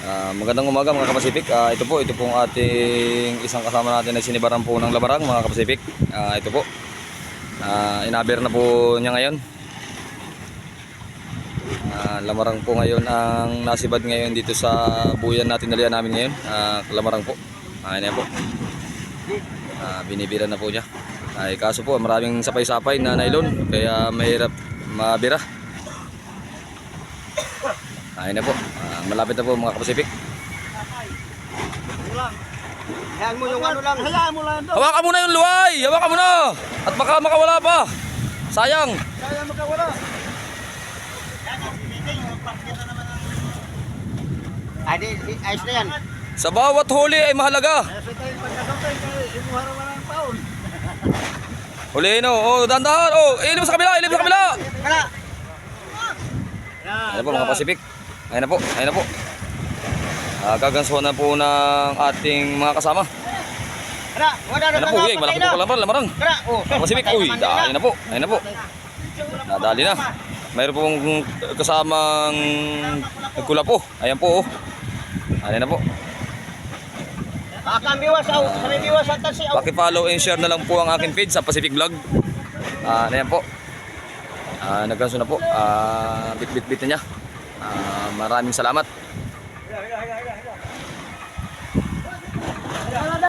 Magandang umaga mga kapasipik. Ito pong ating isang kasama natin na sinibaran po ng labarang mga kapasipik. Ito po. Inaber na po niya ngayon. Lamarang po ngayon ang nasibad ngayon dito sa buyan natin nalian namin ngayon. Lamarang po. Ayan po. Binibira na po niya. Kaso po maraming sapay-sapay na nylon kaya mahirap mabira. Ayan na po. Malapit na po mga kapasipik. Hayaan mo yung ano lang. Hayaan mo lang. Hawakan mo na yung luway. Hawakan mo na. At baka makawala pa. Sayang. Sayang makawala. Ay, ayos na yan. Sa bawat huli ay mahalaga. Ayos na tayo pagkasapay. Imuha naman ang paon. Huliin o. Oh, dandahan. Oh, ilim sa kabila. Ilim sa kabila. Kala. Ayan na po mga kapasipik. Ayan na po. Ayan na po. Gagansuhan na po ng ating mga kasama. Kala. Wala na. Ayan na po. Uy, malaki po pala lamarang. Kala. Mga kapasipik. Uy, ayan na po. Ayan na po. Nadali na. Mayroon pong kasamang nagkula po. Ayan po. Ayan na po. Biwas ako. Biwas at si ako. Paki-follow and share na lang po ang aking page sa Pacific Vlog. Ayan po. Nagkanso na po. Bit-bit na niya. Maraming salamat.